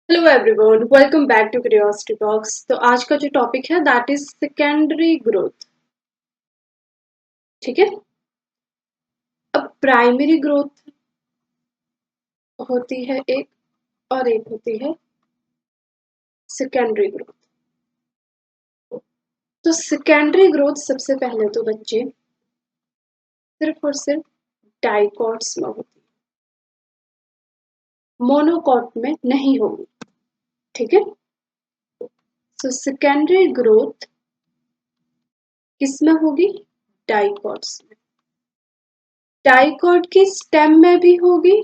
Hello everyone, welcome back to Curiosity Talks. तो आज का जो टॉपिक है दैट इज सेकेंडरी ग्रोथ। ठीक है। अब प्राइमरी ग्रोथ होती है एक, और एक होती है सेकेंडरी ग्रोथ। तो सेकेंडरी ग्रोथ सबसे पहले तो बच्चे सिर्फ और सिर्फ डाइकॉट्स में होती है, मोनोकॉट में नहीं होगी। ठीक है। सो सेकेंडरी ग्रोथ किस में होगी? डाइकॉट्स में। डाइकॉट की स्टेम में भी होगी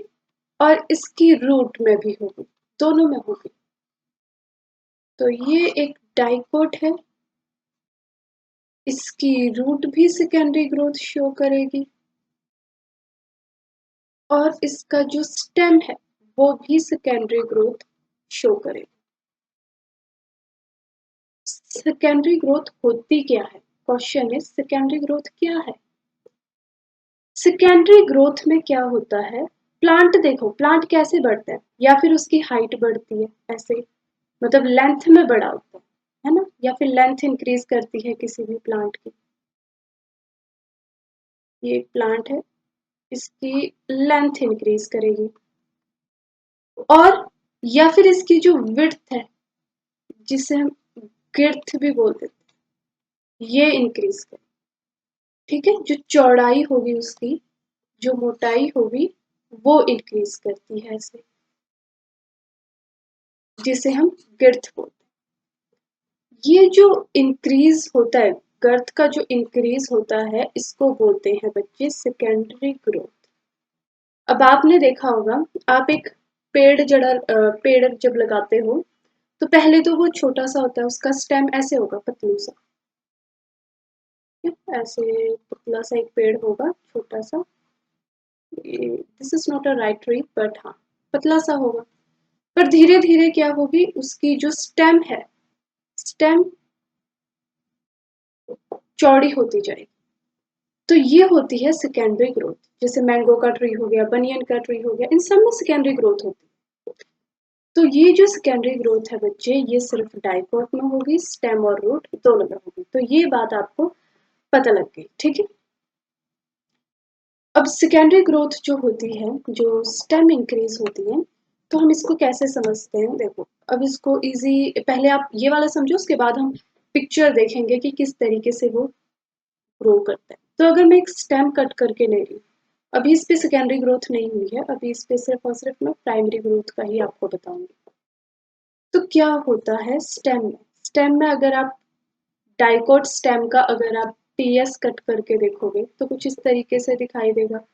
और इसकी रूट में भी होगी, दोनों में होगी। तो ये एक डाइकोट है, इसकी रूट भी सेकेंडरी ग्रोथ शो करेगी और इसका जो स्टेम है वो भी सेकेंडरी ग्रोथ शो करेगी। सेकेंडरी ग्रोथ होती क्या है? क्वेश्चन इज सेकेंडरी ग्रोथ क्या है? सेकेंडरी ग्रोथ में क्या होता है? प्लांट देखो, प्लांट कैसे बढ़ता है, या फिर उसकी हाइट बढ़ती है ऐसे, मतलब लेंथ में बड़ा होता है ना, या फिर लेंथ इंक्रीज करती है किसी भी प्लांट की। ये एक प्लांट है, इसकी लेंथ इंक्रीज करेगी, और या फिर इसकी जो विड्थ है जिसे हम गिर्थ भी बोलते हैं, ये इंक्रीज करेगी। ठीक है। जो चौड़ाई होगी उसकी, जो मोटाई होगी, वो इंक्रीज करती है ऐसे, जिसे हम गिर्थ बोलते हैं। ये जो इंक्रीज होता है, गर्थ का जो इंक्रीज होता है, इसको बोलते हैं बच्चे सेकेंडरी ग्रोथ। अब आपने देखा होगा, आप एक पेड़ जब लगाते हो तो पहले तो वो छोटा सा होता है, उसका स्टेम ऐसे होगा, पतलू सा। ऐसे पतला सा एक पेड़ होगा, छोटा सा। This is not a right tree, but हाँ, पतला सा होगा। पर धीरे धीरे क्या होगी, उसकी जो स्टेम है, स्टेम चौड़ी होती जाएगी। तो ये होती है सेकेंडरी ग्रोथ। जैसे मैंगो का ट्री हो गया, बनियन का ट्री हो गया, इन सब में सेकेंडरी ग्रोथ होती है। तो ये जो सेकेंडरी ग्रोथ है बच्चे, ये सिर्फ डाइकोट में होगी, स्टेम और रूट दोनों में होगी। तो ये बात आपको पता लग गई। ठीक है। अब सेकेंडरी ग्रोथ जो होती है, जो स्टेम इंक्रीज होती है, तो हम इसको कैसे समझते हैं? देखो, अब इसको इजी, पहले आप ये वाला समझो, उसके बाद हम पिक्चर देखेंगे कि किस तरीके से वो ग्रो करता है। तो अगर मैं एक स्टेम कट करके ले रही हूँ, अभी इस पे सेकेंडरी ग्रोथ नहीं हुई है, अभी इस पे सिर्फ और सिर्फ मैं प्राइमरी ग्रोथ का ही आपको बताऊंगी। तो क्या होता है स्टेम में? स्टेम में अगर आप डाइकोट स्टेम का अगर आप टीएस कट करके देखोगे तो कुछ इस तरीके से दिखाई देगा।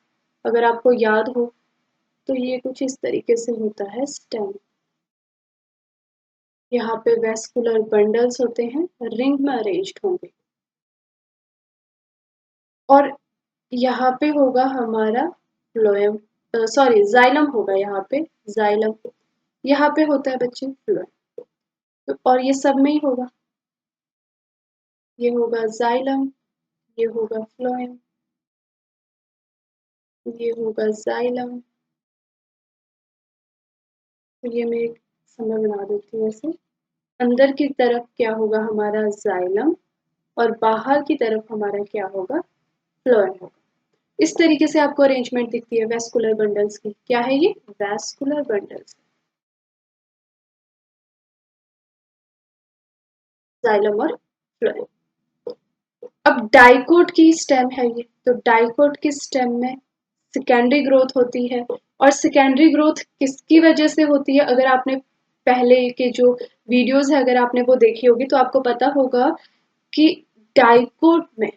अगर आपको याद हो तो ये कुछ इस तरीके से होता है स्टेम। यहाँ पे वेस्कुलर बंडल्स होते हैं, रिंग में अरेंज्ड होंगे, और यहाँ पे होगा हमारा फ्लोएम, सॉरी जाइलम होगा यहाँ पे, जाइलम। यहाँ पे होता है बच्चे फ्लोएम। तो और ये सब में ही होगा, ये होगा जाइलम, ये होगा फ्लोएम, ये होगा जाइलम। तो ये मैं एक समय बना देती हूँ ऐसे। अंदर की तरफ क्या होगा हमारा जाइलम, और बाहर की तरफ हमारा क्या होगा, फ्लोएम होगा। इस तरीके से आपको अरेंजमेंट दिखती है वेस्कुलर बंडल्स की। क्या है ये? वेस्कुलर बंडल्स, जाइलम और फ्लोएम। अब डाइकोट की स्टेम है ये, तो डाइकोट की स्टेम में सेकेंडरी ग्रोथ होती है। और सेकेंडरी ग्रोथ किसकी वजह से होती है? अगर आपने पहले के जो वीडियोस है अगर आपने वो देखी होगी तो आपको पता होगा कि डाइकोट में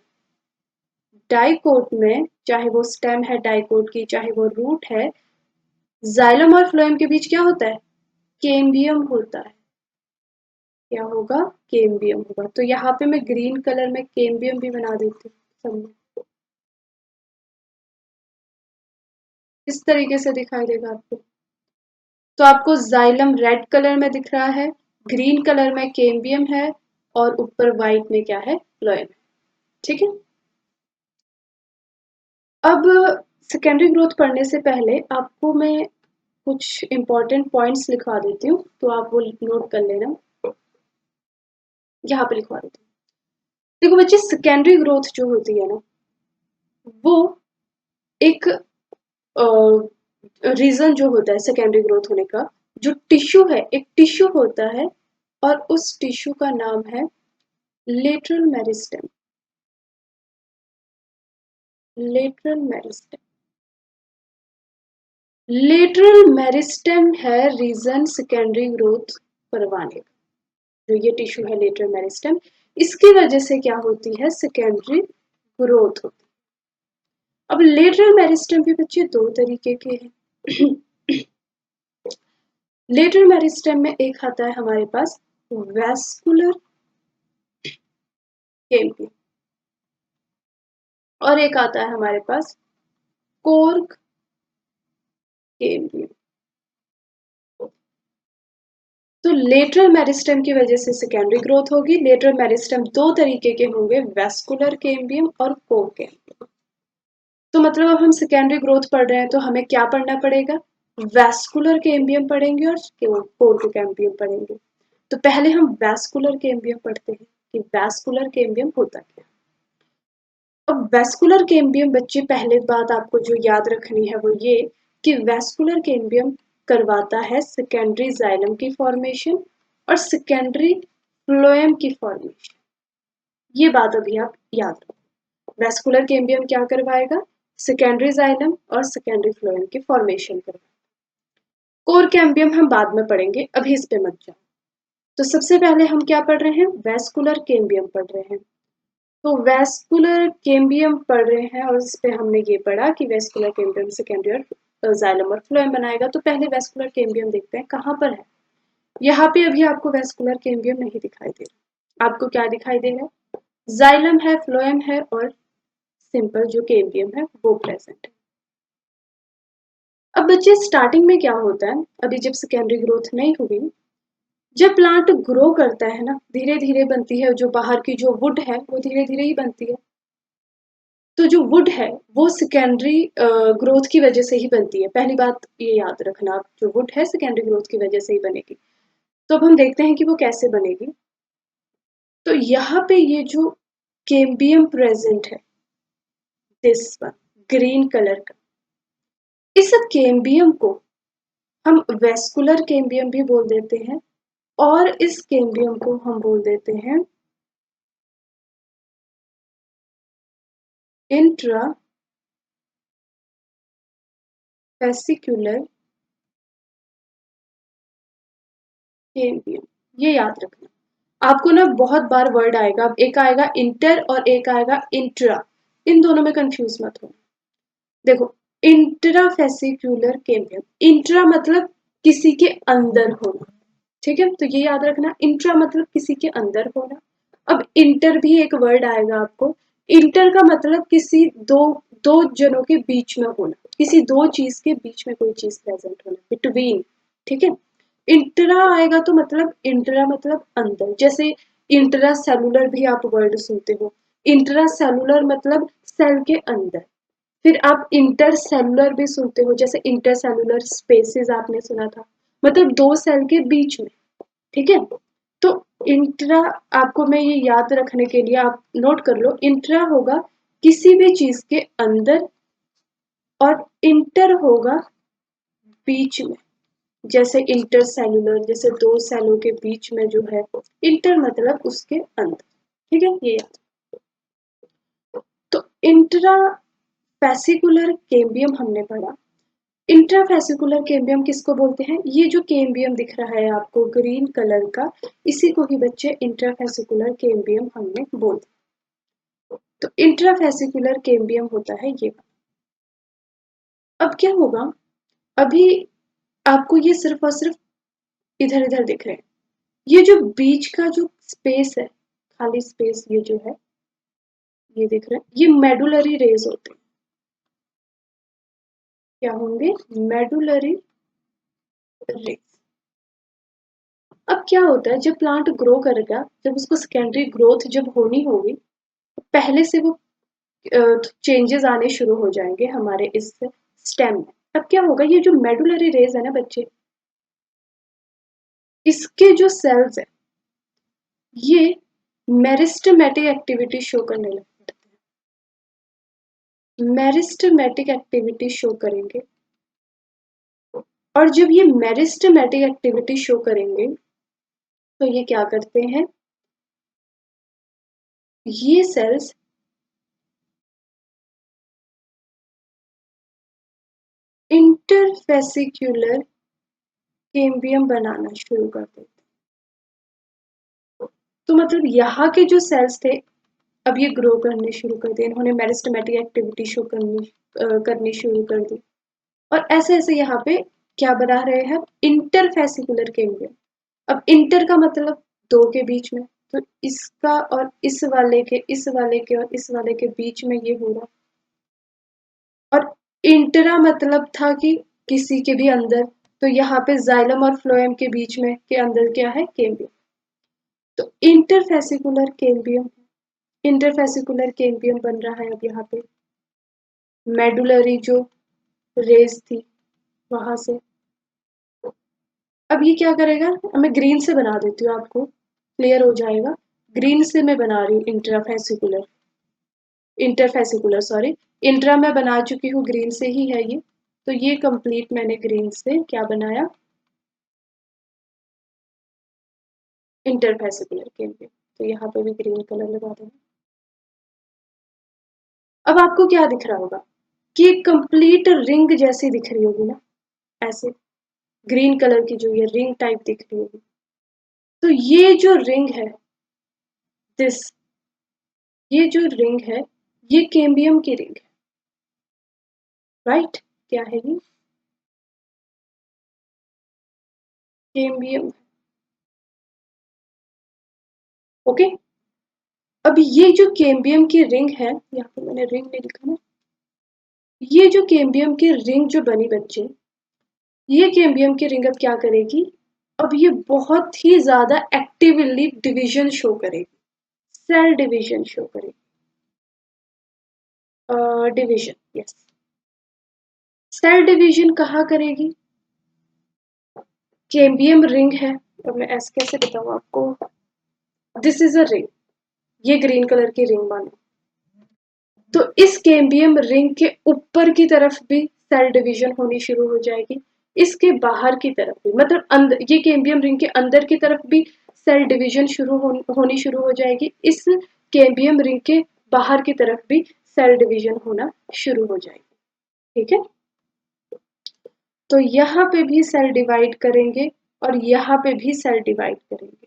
डाइकोट में चाहे वो स्टेम है डाइकोट की, चाहे वो रूट है, जाइलम और फ्लोएम के बीच क्या होता है? केम्बियम होता है। क्या होगा? केम्बियम होगा। तो यहाँ पे मैं ग्रीन कलर में केम्बियम भी बना देती हूँ सब में। इस तरीके से दिखाई देगा आपको। तो आपको जाइलम रेड कलर में दिख रहा है, ग्रीन कलर में केम्बियम है, और ऊपर व्हाइट में क्या है? फ्लोएम। ठीक है। अब सेकेंडरी ग्रोथ पढ़ने से पहले आपको मैं कुछ इंपॉर्टेंट पॉइंट्स लिखवा देती हूँ, तो आप वो नोट कर लेना। यहाँ पे लिखवा देती हूँ। देखो बच्चे, सेकेंडरी ग्रोथ जो होती है ना, वो एक रीजन जो होता है सेकेंडरी ग्रोथ होने का, जो टिश्यू है, एक टिश्यू होता है और उस टिश्यू का नाम है lateral meristem. Lateral meristem, lateral meristem है रीजन सेकेंडरी ग्रोथ करवाने का। जो ये टिश्यू है लेटरल मेरिस्टेम, इसकी वजह से क्या होती है, सेकेंडरी ग्रोथ होती है। अब लेटरल मेरिस्टेम भी बच्चे दो तरीके के हैं। लेटरल मेरिस्टेम में एक आता है हमारे पास वैस्कुलर केम्पियम और एक आता है हमारे पास कोर्क केम्पियम। तो लेटरल मेरिस्टेम की वजह से सेकेंडरी ग्रोथ होगी। लेटरल मेरिस्टेम दो तरीके के होंगे, वैस्कुलर केम्बियम और कोर्क केम्बियम। तो मतलब अब हम सेकेंडरी ग्रोथ पढ़ रहे हैं तो हमें क्या पढ़ना पड़ेगा, वैस्कुलर केम्बियम पढ़ेंगे और कोर्क केम्बियम पढ़ेंगे। तो पहले हम वैस्कुलर केम्बियम पढ़ते हैं कि वैस्कुलर केम्बियम होता क्या। अब वैस्कुलर केम्बियम बच्चे, पहले बात आपको जो याद रखनी है वो ये कि वैस्कुलर केम्बियम करवाता है सेकेंडरी जाइलम की फॉर्मेशन और सेकेंडरी फ्लोएम की फॉर्मेशन। ये बात अभी आप याद रखो। वैस्कुलर केम्बियम क्या करवाएगा, सेकेंडरी जाइलम और सेकेंडरी फ्लोएम की फॉर्मेशन करवाएगा। कोर कैम्बियम हम बाद में पढ़ेंगे, अभी इस पे मत जाओ। तो सबसे पहले हम क्या पढ़ रहे हैं, वैस्कुलर केम्बियम पढ़ रहे हैं। तो वैस्कुलर केम्बियम पढ़ रहे हैं और इस पे हमने ये पढ़ा कि वैस्कुलर केम्बियम सेकेंडरी और जाइलम और फ्लोएम बनाएगा। तो पहले वैस्कुलर केम्बियम देखते हैं कहाँ पर है। यहाँ पे अभी आपको वैस्कुलर केम्बियम नहीं दिखाई दे रहा, आपको क्या दिखाई दे रहा है, जाइलम है, फ्लोएम है और सिंपल जो केम्बियम है वो प्रेजेंट है। अब बच्चे स्टार्टिंग में क्या होता है, अभी जब सेकेंडरी ग्रोथ नहीं हुई, जब प्लांट ग्रो करता है ना, धीरे धीरे बनती है, जो बाहर की जो वुड है वो धीरे धीरे ही बनती है। तो जो वुड है वो सेकेंडरी ग्रोथ की वजह से ही बनती है। पहली बात ये याद रखना, जो वुड है सेकेंडरी ग्रोथ की वजह से ही बनेगी। तो अब हम देखते हैं कि वो कैसे बनेगी। तो यहाँ पे ये जो केम्बियम प्रेजेंट है, दिस वन ग्रीन कलर का, इस केम्बियम को हम वेस्कुलर केम्बियम भी बोल देते हैं और इस केम्बियम को हम बोल देते हैं इंट्रा वेसिकुलर केम्बियम। ये याद रखना, आपको ना बहुत बार वर्ड आएगा, एक आएगा इंटर और एक आएगा इंट्रा, इन दोनों में कंफ्यूज मत हो। देखो, इंट्राफेसिक्यूलर केम्बियम, इंट्रा मतलब किसी के अंदर होना, ठीक है, तो ये याद रखना, इंट्रा मतलब किसी के अंदर होना। अब इंटर भी एक वर्ड आएगा आपको, इंटर का मतलब किसी दो दो जनों के बीच में होना, किसी दो चीज के बीच में कोई चीज प्रेजेंट होना, बिटवीन, ठीक है। इंट्रा आएगा तो मतलब इंट्रा मतलब अंदर, जैसे इंट्रा सेलुलर भी आप वर्ड सुनते हो, इंट्रा सेलुलर मतलब सेल के अंदर। फिर आप इंटर सेलुलर भी सुनते हो, जैसे इंटर सेलुलर स्पेसेस आपने सुना था, मतलब दो सेल के बीच में, ठीक है। तो इंट्रा, आपको मैं ये याद रखने के लिए आप नोट कर लो, इंट्रा होगा किसी भी चीज के अंदर और इंटर होगा बीच में, जैसे इंटर सेलुलर, जैसे दो सेलों के बीच में जो है, इंटर मतलब उसके अंदर, ठीक है, ये याद। तो इंट्रा फैसिकुलर केम्बियम हमने पढ़ा। इंट्राफेसिकुलर केम्बियम किसको बोलते हैं, ये जो केम्बियम दिख रहा है आपको ग्रीन कलर का, इसी को ही बच्चे इंट्राफेसिकुलर केम्बियम हमने बोलते हैं। तो इंट्राफेसिकुलर केम्बियम होता है ये। अब क्या होगा, अभी आपको ये सिर्फ और सिर्फ इधर इधर दिख रहे हैं, ये जो बीच का जो स्पेस है, खाली स्पेस, ये जो है, ये दिख रहा है, ये मेडुलरी रेज होते हैं। क्या होंगे, मेडुलरी रेज। अब क्या होता है, जब प्लांट ग्रो करेगा, जब उसको सेकेंडरी ग्रोथ जब होनी होगी, पहले से वो चेंजेस आने शुरू हो जाएंगे हमारे इस स्टेम में। अब क्या होगा, ये जो मेडुलरी रेज है ना बच्चे, इसके जो सेल्स है ये मेरिस्टेमेटिक एक्टिविटी शो करने लगते हैं, मेरिस्टेमेटिक एक्टिविटी शो करेंगे। और जब ये मेरिस्टेमेटिक एक्टिविटी शो करेंगे तो ये क्या करते हैं, ये सेल्स इंटरफेसिक्यूलर कैम्बियम बनाना शुरू कर देते हैं। तो मतलब यहाँ के जो सेल्स थे अब ये ग्रो करने शुरू कर दिए, इन्होंने मेरिस्टेमेटिक एक्टिविटी शो करनी शुरू कर दी। और ऐसे ऐसे यहाँ पे क्या बना रहे हैं, इंटरफेसिकुलर कैम्बियम। अब इंटर का मतलब दो के बीच में, तो इसका और इस वाले के, इस वाले के और इस वाले के बीच में ये हो रहा। और इंटरा मतलब था कि किसी के भी अंदर, तो यहाँ पे जाइलम और फ्लोएम के बीच में के अंदर क्या है, कैम्बियम। तो इंटरफेसिकुलर कैम्बियम, इंटरफेसिकुलर कैम्बियम बन रहा है अब यहाँ पे मेडुलरी जो रेज थी वहां से। अब ये क्या करेगा, मैं ग्रीन से बना देती हूँ, आपको क्लियर हो जाएगा। ग्रीन से मैं बना रही हूँ इंटरफेसिकुलर सॉरी, इंट्रा मैं बना चुकी हूँ, ग्रीन से ही है ये। तो ये कंप्लीट मैंने ग्रीन से क्या बनाया, इंटरफेसिकुलर के लिए। तो यहाँ पे भी ग्रीन कलर लगा देना। अब आपको क्या दिख रहा होगा कि एक कंप्लीट रिंग जैसी दिख रही होगी ना, ऐसे ग्रीन कलर की जो ये रिंग टाइप दिख रही होगी। तो ये जो रिंग है, दिस, ये जो रिंग है ये कैम्बियम की रिंग है, राइट। क्या है ये, कैम्बियम। ओके। अब ये जो कैम्बियम की रिंग है, यहाँ पे मैंने रिंग नहीं लिखा ना, ये जो कैम्बियम की रिंग जो बनी बच्चे, ये कैम्बियम की रिंग अब क्या करेगी, अब ये बहुत ही ज्यादा एक्टिवली डिवीजन शो करेगी, सेल डिवीजन शो करेगी, डिवीजन, यस। सेल डिवीजन कहाँ करेगी, कैम्बियम रिंग है, अब मैं ऐसे कैसे बताऊँ आपको, दिस इज अ रिंग, ये ग्रीन कलर की रिंग मानो। तो इस कैम्बियम रिंग के ऊपर की तरफ भी सेल डिवीजन होनी शुरू हो जाएगी, इसके बाहर की तरफ भी, मतलब अंदर, ये कैम्बियम रिंग के अंदर की तरफ भी सेल डिवीजन होनी शुरू हो जाएगी, इस कैम्बियम रिंग के बाहर की तरफ भी सेल डिवीजन होना शुरू हो जाएगी। ठीक है, तो यहाँ पे भी सेल डिवाइड करेंगे और यहाँ पे भी सेल डिवाइड करेंगे।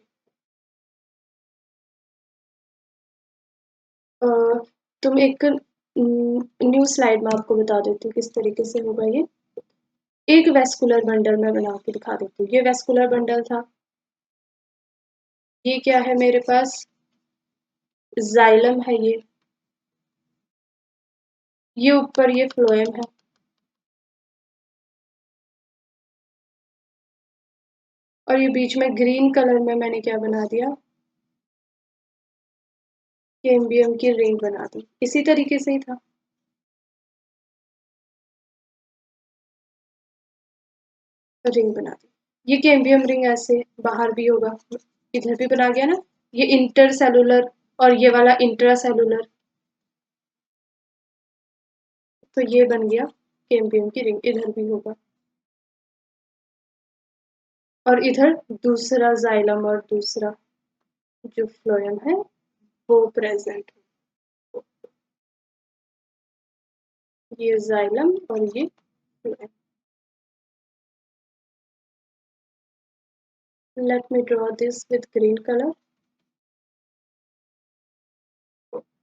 तुम एक न्यू स्लाइड में आपको बता देती हूँ किस तरीके से होगा ये। एक वेस्कुलर बंडल में बना के दिखा देती हूँ, ये वेस्कुलर बंडल था, ये क्या है मेरे पास, जाइलम है ये ऊपर ये फ्लोएम है। और ये बीच में ग्रीन कलर में मैंने क्या बना दिया, कैम्बियम की रिंग बना दी, इसी तरीके से ही था। रिंग बना दी, ये कैम्बियम रिंग ऐसे बाहर भी होगा, इधर भी बना गया ना, ये इंटर सेलुलर और ये वाला इंट्रा सेलुलर, तो ये बन गया कैम्बियम की रिंग, इधर भी होगा। और इधर दूसरा जाइलम और दूसरा जो फ्लोएम है वो प्रेजेंट, ये जाइलम और ये phloem. Let me draw this with green colour.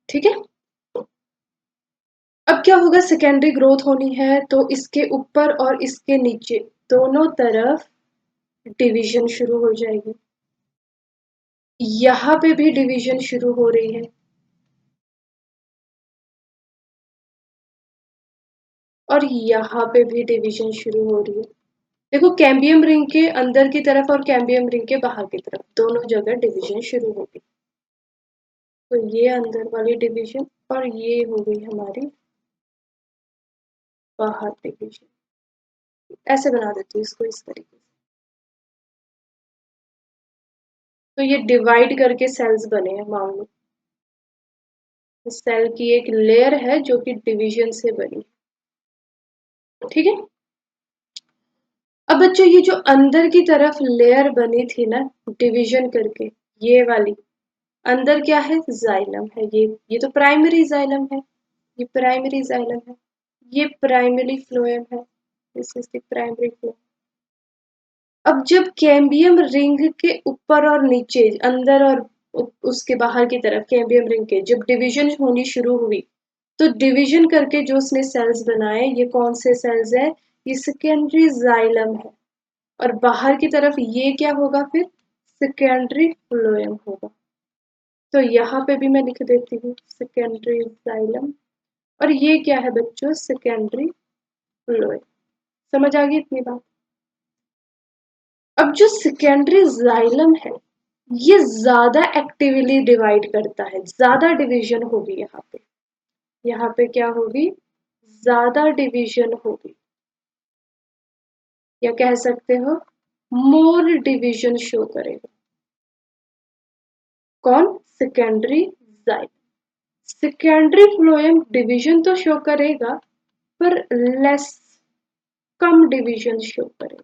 ठीक है, अब क्या होगा, सेकेंडरी ग्रोथ होनी है तो इसके ऊपर और इसके नीचे दोनों तरफ डिवीजन शुरू हो जाएगी, यहाँ पे भी डिवीजन शुरू हो रही है और यहाँ पे भी डिवीजन शुरू हो रही है। देखो कैम्बियम रिंग के अंदर की तरफ और कैम्बियम रिंग के बाहर की तरफ दोनों जगह डिवीजन शुरू होगी। तो ये अंदर वाली डिवीजन और ये हो गई हमारी बाहर डिवीजन। ऐसे बना देती हूँ इसको इस तरीके से। तो ये डिवाइड करके सेल्स बने हैं, मान लो इस सेल की एक लेयर है जो कि डिवीजन से बनी, ठीक है। अब बच्चों ये जो अंदर की तरफ लेयर बनी थी ना डिवीजन करके, ये वाली अंदर क्या है, जाइलम है। ये तो प्राइमरी जाइलम है, ये प्राइमरी जाइलम है, ये प्राइमरी फ्लोएम है, this is the primary phloem. अब जब कैम्बियम रिंग के ऊपर और नीचे, अंदर और उसके बाहर की तरफ कैम्बियम रिंग के जब डिवीजन होनी शुरू हुई, तो डिवीजन करके जो उसने सेल्स बनाए, ये कौन से सेल्स है, ये सेकेंडरी जाइलम है। और बाहर की तरफ ये क्या होगा फिर, सेकेंडरी फ्लोएम होगा। तो यहाँ पे भी मैं लिख देती हूँ सेकेंडरी जाइलम, और ये क्या है बच्चों, सेकेंडरी फ्लोएम। समझ आ गई इतनी बात। अब जो सेकेंडरी जाइलम है ये ज्यादा एक्टिवली डिवाइड करता है, ज्यादा डिवीजन होगी यहाँ पे क्या होगी, ज्यादा डिवीजन होगी, या कह सकते हो मोर डिवीजन शो करेगा। कौन, secondary xylem. Secondary phloem division तो शो करेगा पर लेस, कम डिवीजन शो करेगा।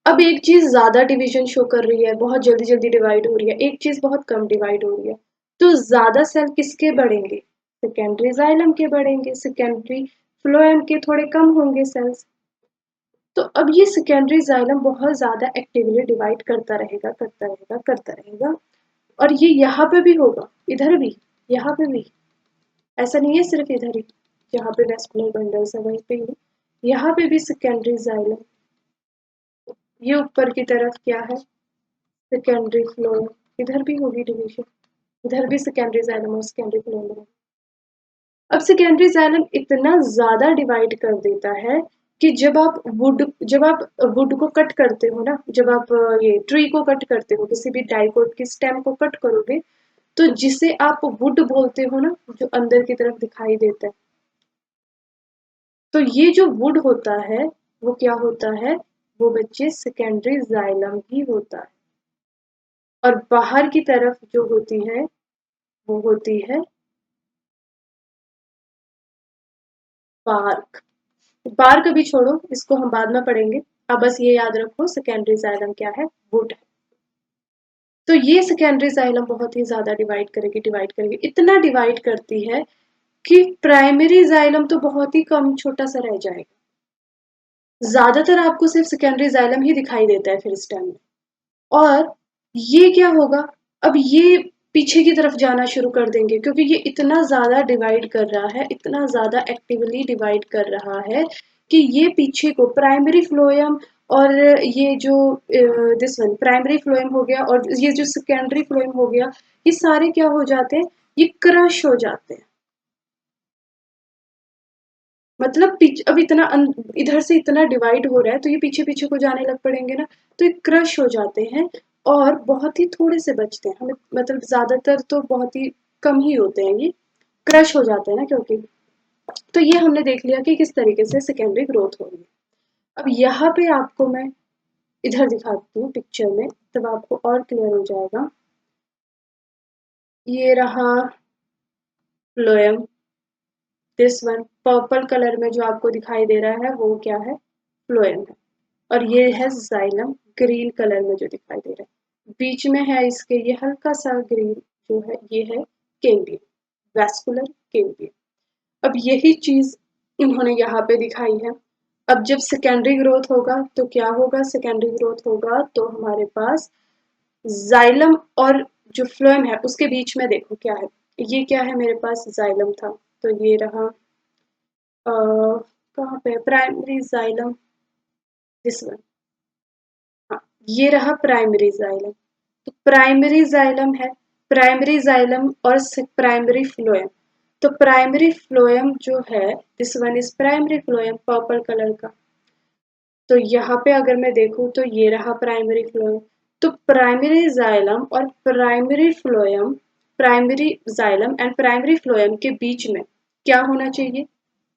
अब एक चीज ज्यादा डिवीजन शो कर रही है, बहुत जल्दी जल्दी डिवाइड हो रही है, एक चीज बहुत कम डिवाइड हो रही है, तो ज्यादा सेल किसके बढ़ेंगे, सेकेंडरी जाइलम के बढ़ेंगे, सेकेंडरी फ्लोएम के थोड़े कम होंगे सेल्स। तो अब ये सेकेंडरी जाइलम बहुत ज्यादा एक्टिवली डिवाइड करता रहेगा करता रहेगा करता रहेगा, और ये यहाँ पे भी होगा, इधर भी, यहाँ पे भी, ऐसा नहीं है सिर्फ इधर ही जहाँ पे वेस्कुलर बंडल्स है वहीं पे ही, यहाँ पे भी सेकेंडरी जाइलम, ये ऊपर की तरफ क्या है, सेकेंडरी फ्लोएम, इधर भी होगी डिवीजन, इधर भी सेकेंडरी जाइलम और सेकेंडरी फ्लोएम। अब सेकेंडरी जाइलम इतना ज्यादा डिवाइड कर देता है कि जब आप वुड को कट करते हो ना, जब आप ये ट्री को कट करते हो, किसी भी डाइकोट की स्टेम को कट करोगे, तो जिसे आप वुड बोलते हो ना, जो अंदर की तरफ दिखाई देता है, तो ये जो वुड होता है वो क्या होता है, वो बच्चे सेकेंडरी जाइलम ही होता है। और बाहर की तरफ जो होती है वो होती है बार्क। बार्क अभी छोड़ो, इसको हम बाद में पढ़ेंगे, अब बस ये याद रखो सेकेंडरी जाइलम क्या है, वुड है। तो ये सेकेंडरी जाइलम बहुत ही ज्यादा डिवाइड करेगी, इतना डिवाइड करती है कि प्राइमरी जाइलम तो बहुत ही कम छोटा सा रह जाएगा, ज्यादातर आपको सिर्फ सेकेंडरी जाइलम ही दिखाई देता है फिर इस टाइम में। और ये क्या होगा, अब ये पीछे की तरफ जाना शुरू कर देंगे, क्योंकि ये इतना ज्यादा डिवाइड कर रहा है, इतना ज्यादा एक्टिवली डिवाइड कर रहा है कि ये पीछे को प्राइमरी फ्लोएम, और ये जो दिस वन प्राइमरी फ्लोएम हो गया और ये जो सेकेंडरी फ्लोएम हो गया, ये सारे क्या हो जाते हैं, ये क्रश हो जाते हैं। मतलब अब इतना इधर से इतना डिवाइड हो रहा है, तो ये पीछे पीछे को जाने लग पड़ेंगे ना, तो ये क्रश हो जाते हैं, और बहुत ही थोड़े से बचते हैं हमें, मतलब ज्यादातर तो बहुत ही कम ही होते हैं, ये क्रश हो जाते हैं ना क्योंकि। तो ये हमने देख लिया कि किस तरीके से सेकेंडरी ग्रोथ हो रही है। अब यहाँ पे आपको मैं इधर दिखाती हूँ पिक्चर में, तब आपको और क्लियर हो जाएगा। ये रहा phloem, this one purple colour में जो आपको दिखाई दे रहा है वो क्या है, फ्लोएम है। और ये है जाइलम, ग्रीन कलर में जो दिखाई दे रहा है, बीच में है इसके ये हल्का सा ग्रीन जो है, ये है कैम्बियम, वैस्कुलर कैम्बियम। अब यही चीज इन्होंने यहाँ पे दिखाई है। अब जब सेकेंडरी ग्रोथ होगा तो क्या होगा, सेकेंडरी ग्रोथ होगा तो हमारे पास जाइलम और जो फ्लोएम है उसके बीच में देखो क्या है, ये क्या है, मेरे पास जाइलम था, तो ये रहा कहाँ पे प्राइमरी जाइलम, दिस वन, हाँ ये रहा प्राइमरी जाइलम। तो प्राइमरी जाइलम है, प्राइमरी जाइलम और प्राइमरी फ्लोएम। तो प्राइमरी फ्लोएम जो है, this one is primary phloem purple colour का। तो यहाँ पे अगर मैं देखूँ तो ये रहा प्राइमरी फ्लोएम। तो प्राइमरी जाइलम और primary phloem, primary xylem and primary phloem के बीच में क्या होना चाहिए,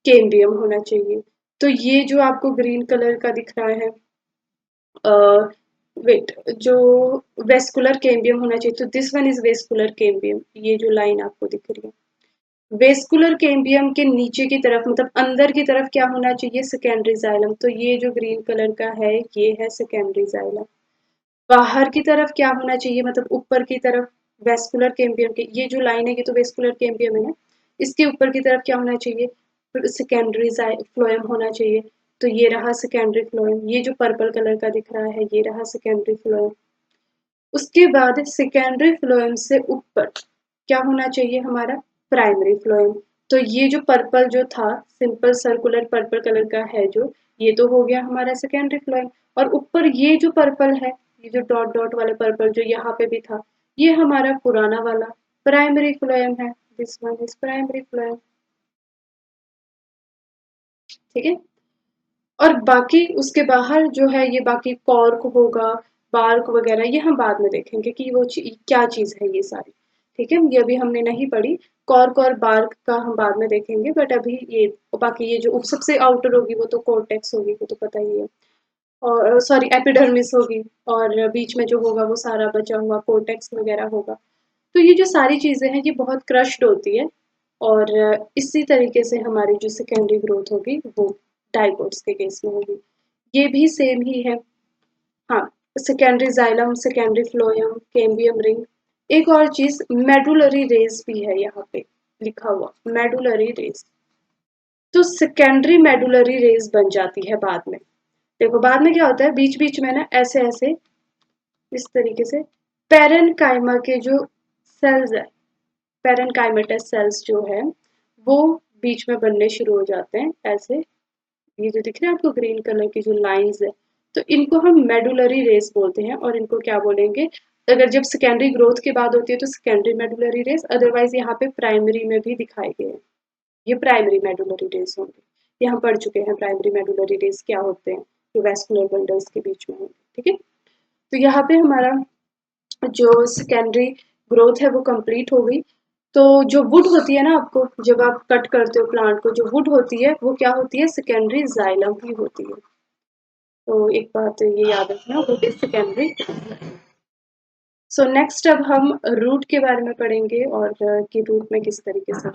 कैम्बियम होना चाहिए। तो ये जो आपको ग्रीन कलर का दिख रहा है, वेट, जो वेस्कुलर कैम्बियम होना चाहिए, तो this one is vascular cambium, ये जो लाइन आपको दिख रही है। वेस्कुलर कैम्बियम के नीचे की तरफ, मतलब अंदर की तरफ क्या होना चाहिए, सेकेंडरी जाइलम। तो ये जो ग्रीन कलर का है ये है सेकेंडरी जाइलम। बाहर की तरफ क्या होना चाहिए, मतलब ऊपर की तरफ वेस्कुलर कैम्बियम के, ये जो लाइन है ये तो वेस्कुलर कैम्बियम है ना, इसके ऊपर की तरफ क्या होना चाहिए, सेकेंडरी फ्लोएम होना चाहिए। तो ये रहा सेकेंडरी फ्लोएम, ये जो पर्पल कलर का दिख रहा है ये रहा सेकेंडरी फ्लोएम। उसके बाद सेकेंडरी फ्लोएम से ऊपर क्या होना चाहिए हमारा, प्राइमरी फ्लोएम। तो ये जो पर्पल जो था, सिंपल सर्कुलर पर्पल कलर का है जो, ये तो हो गया हमारा सेकेंडरी फ्लोएम। और ऊपर ये जो पर्पल है, ये जो डॉट डॉट वाले पर्पल जो यहाँ पे भी था, ये हमारा पुराना वाला प्राइमरी फ्लोएम है। This one is primary phloem. ठीक है। और बाकी उसके बाहर जो है ये बाकी कॉर्क होगा, बार्क वगैरह, ये हम बाद में देखेंगे कि वो क्या चीज है ये सारी। ठीक है, ये अभी हमने नहीं पढ़ी। कॉर्क और बार्क का हम बाद में देखेंगे, बट अभी ये बाकी ये जो सबसे आउटर होगी वो तो कोर्टेक्स होगी, वो तो पता ही है। और सॉरी एपिडर्मिस होगी, और बीच में जो होगा वो सारा बचा हुआ कोर्टेक्स वगैरह होगा। तो ये जो सारी चीजें हैं ये बहुत क्रश्ड होती है, और इसी तरीके से हमारी जो सेकेंडरी ग्रोथ होगी वो डाइकोट्स के केस में होगी। ये भी सेम ही है। हाँ, secondary xylem, secondary phloem, cambium ring. एक और चीज मेडुलरी रेस भी है यहाँ पे लिखा हुआ, मेडुलरी रेस। तो सेकेंडरी मेडुलरी रेस बन जाती है बाद में। देखो बाद में क्या होता है, बीच बीच में ना ऐसे ऐसे इस तरीके से पेरेन्काइमा के जो सेल्स है, पेरेन्काइमेटस सेल्स जो है वो बीच में बनने शुरू हो जाते हैं ऐसे। ये जो दिख रहे हैं आपको ग्रीन कलर की जो लाइंस है, तो इनको हम मेडुलरी रेस बोलते हैं। और इनको क्या बोलेंगे, अगर जब सेकेंडरी ग्रोथ की बात होती है तो सेकेंडरी मेडुलरी रेस, अदरवाइज यहाँ पे प्राइमरी में भी दिखाए गए हैं, ये प्राइमरी मेडुलरी रेस होंगे। ये हम पढ़ चुके हैं प्राइमरी मेडुलरी रेस क्या होते हैं, जो वेस्कुलर बंडल्स के बीच में होंगे। ठीक है, तो यहाँ पे हमारा जो सेकेंडरी ग्रोथ है वो कंप्लीट हो गई। तो जो वुड होती है ना, आपको जब आप कट करते हो प्लांट को, जो वुड होती है वो क्या होती है, सेकेंडरी जाइलम ही होती है। तो एक बात ये याद रखना, would is secondary. So next अब हम रूट के बारे में पढ़ेंगे, और कि रूट में किस तरीके से